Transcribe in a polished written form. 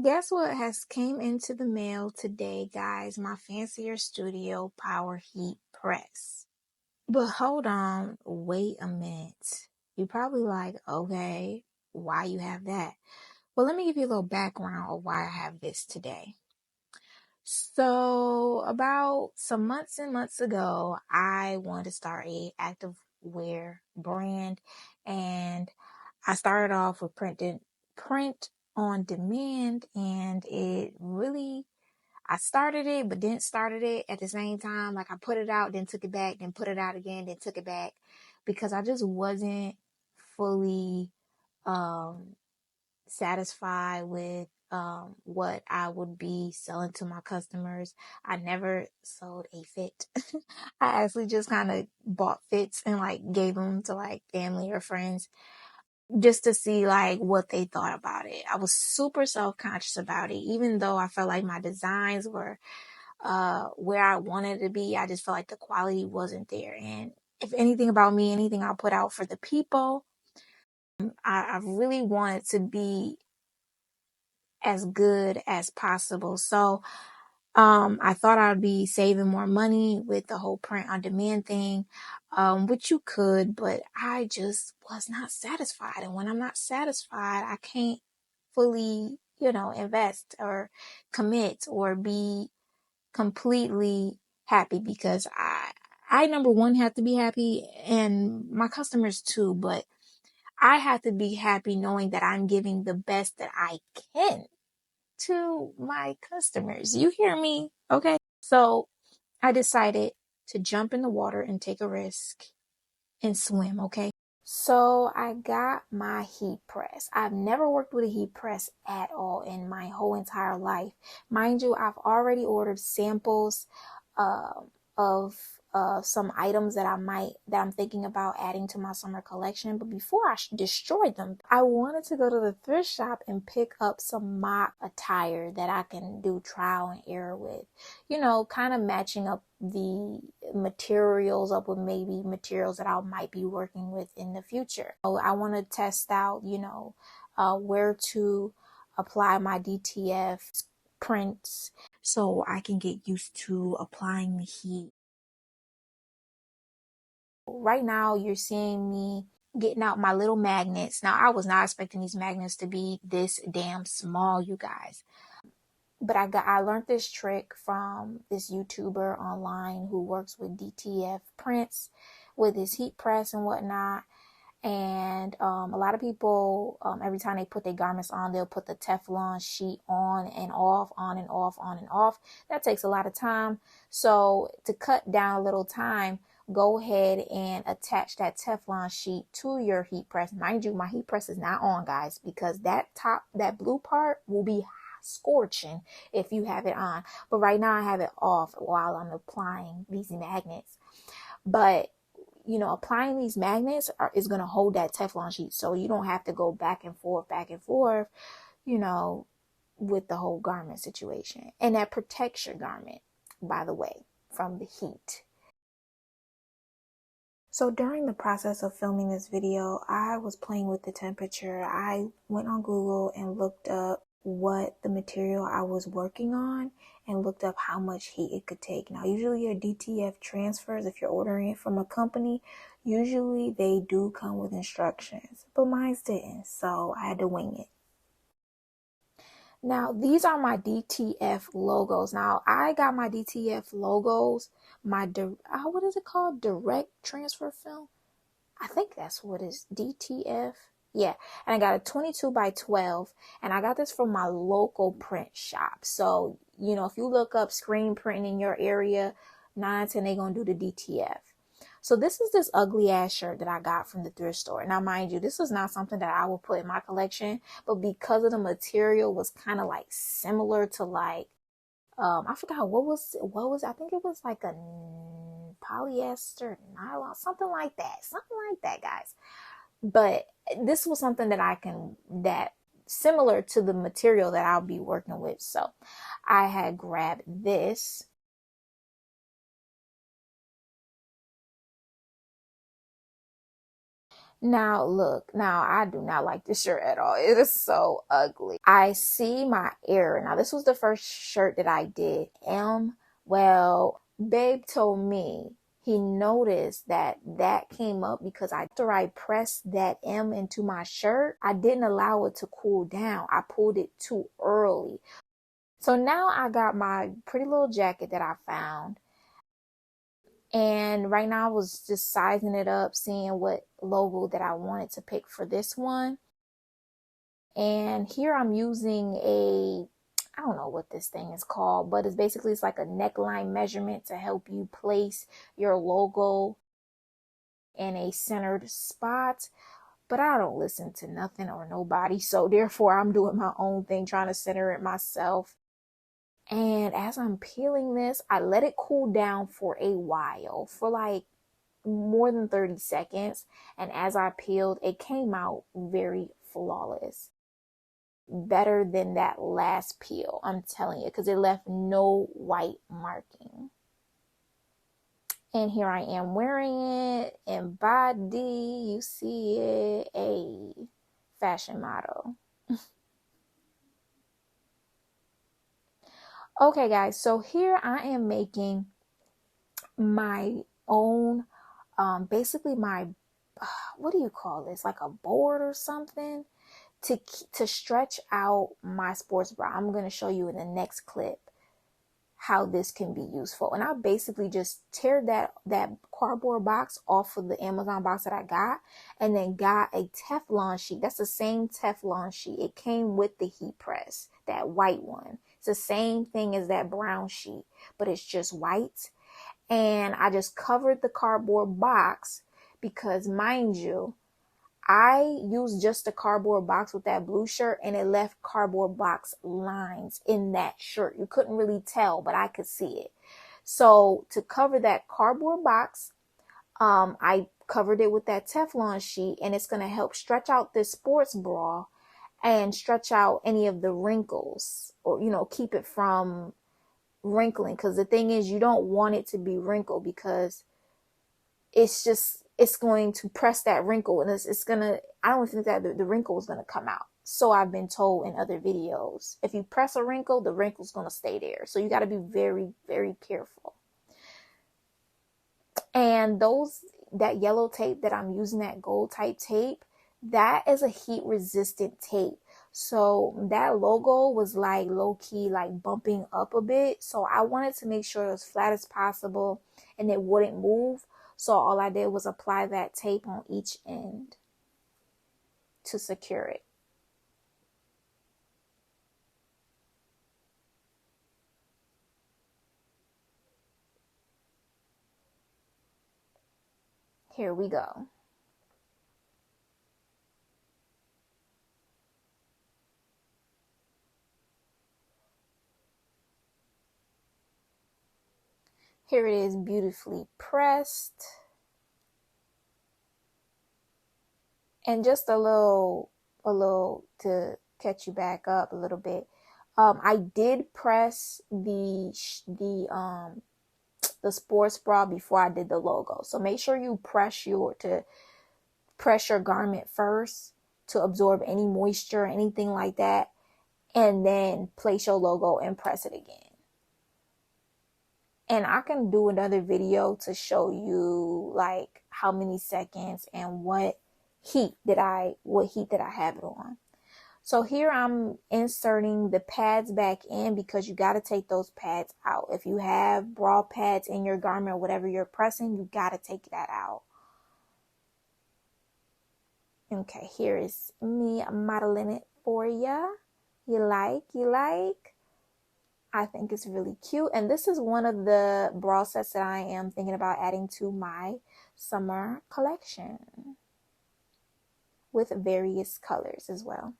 Guess what has came into the mail today, guys? My Fancierstudio Power Heat Press. But hold on, wait a minute. You're probably like, okay, why you have that? Well, let me give you a little background of why I have this today. So about some months and months ago, I wanted to start a activewear brand, and I started off with print on demand, and I started it but didn't started it at the same time. Like I put it out, then took it back, then put it out again, then took it back because I just wasn't fully um satisfied with what I would be selling to my customers. I never sold a fit. I actually just kind of bought fits and like gave them to like family or friends just to see like what they thought about it. I was super self-conscious about it, even though I felt like my designs were where I wanted to be. I just felt like the quality wasn't there. And if anything about me, anything I'll put out for the people, I really wanted to be as good as possible. So I thought I'd be saving more money with the whole print on demand thing, which you could, but I just was not satisfied. And when I'm not satisfied, I can't fully, invest or commit or be completely happy because I number one have to be happy and my customers too, but I have to be happy knowing that I'm giving the best that I can to my customers. You hear me? Okay. So I decided to jump in the water and take a risk and swim. Okay. So I got my heat press. I've never worked with a heat press at all in my whole entire life. Mind you, I've already ordered samples uh, of some items that I'm thinking about adding to my summer collection. But before I destroy them, I wanted to go to the thrift shop and pick up some mock attire that I can do trial and error with. Kind of matching up the materials up with maybe materials that I might be working with in the future. So I want to test out, where to apply my DTF prints so I can get used to applying the heat. Right now, you're seeing me getting out my little magnets. Now, I was not expecting these magnets to be this damn small, you guys. But I learned this trick from this YouTuber online who works with DTF prints with his heat press and whatnot. And a lot of people, every time they put their garments on, they'll put the Teflon sheet on and off, on and off, on and off. That takes a lot of time. So to cut down a little time, go ahead and attach that Teflon sheet to your heat press. Mind you, my heat press is not on, guys, because that blue part will be scorching if you have it on. But right now I have it off while I'm applying these magnets. But applying these magnets is going to hold that Teflon sheet. So you don't have to go back and forth, with the whole garment situation. And that protects your garment, by the way, from the heat. So during the process of filming this video, I was playing with the temperature. I went on Google and looked up what the material I was working on and looked up how much heat it could take. Now, usually your DTF transfers, if you're ordering it from a company, usually they do come with instructions, but mine didn't, so I had to wing it. Now, these are my DTF logos. Now, I got my DTF logos, what is it called? Direct transfer film? I think that's what is DTF. Yeah, and I got a 22 by 12, and I got this from my local print shop. So, if you look up screen printing in your area, 9 out of 10, they're going to do the DTF. So this is this ugly ass shirt that I got from the thrift store. Now, mind you, this is not something that I will put in my collection, but because of the material was kind of like similar to like, I forgot what was, I think it was like a polyester, nylon, something like that, guys. But this was something that similar to the material that I'll be working with. So I had grabbed this. Now look, now I do not like this shirt at all. It is so ugly. I see my error. Now this was the first shirt that I did. Well, babe told me he noticed that came up because after I pressed that M into my shirt, I didn't allow it to cool down. I pulled it too early. So now I got my pretty little jacket that I found. And right now I was just sizing it up, seeing what logo that I wanted to pick for this one. And here I'm using I don't know what this thing is called, but it's like a neckline measurement to help you place your logo in a centered spot. But I don't listen to nothing or nobody, so therefore I'm doing my own thing, trying to center it myself. And as I'm peeling this, I let it cool down for a while, for like more than 30 seconds. And as I peeled, it came out very flawless. Better than that last peel, I'm telling you, because it left no white marking. And here I am wearing it in Mbodi. You see it, a fashion model. Okay, guys, so here I am making my own, basically my, what do you call this? Like a board or something to stretch out my sports bra. I'm going to show you in the next clip how this can be useful. And I basically just tear that cardboard box off of the Amazon box that I got, and then got a Teflon sheet. That's the same Teflon sheet. It came with the heat press, that white one. It's the same thing as that brown sheet, but it's just white. And I just covered the cardboard box because, mind you, I used just a cardboard box with that blue shirt, and it left cardboard box lines in that shirt. You couldn't really tell, but I could see it. So to cover that cardboard box, I covered it with that Teflon sheet, and it's going to help stretch out this sports bra and stretch out any of the wrinkles, or, keep it from wrinkling. Because the thing is, you don't want it to be wrinkled, because it's going to press that wrinkle, and it's gonna, I don't think that the wrinkle is gonna come out. So I've been told in other videos, if you press a wrinkle, the wrinkle's gonna stay there. So you got to be very, very careful. And that yellow tape that I'm using, that gold type tape, that is a heat resistant tape. So that logo was like low key, like bumping up a bit. So I wanted to make sure it was flat as possible and it wouldn't move. So all I did was apply that tape on each end to secure it. Here we go. Here it is, beautifully pressed. And just a little to catch you back up a little bit. I did press the sports bra before I did the logo. So make sure you press your garment first to absorb any moisture, anything like that, and then place your logo and press it again. And I can do another video to show you like how many seconds and what heat that I have it on. So here I'm inserting the pads back in, because you got to take those pads out. If you have bra pads in your garment or whatever you're pressing, you got to take that out. Okay, here is me modeling it for ya. You like? I think it's really cute. And this is one of the bra sets that I am thinking about adding to my summer collection, with various colors as well.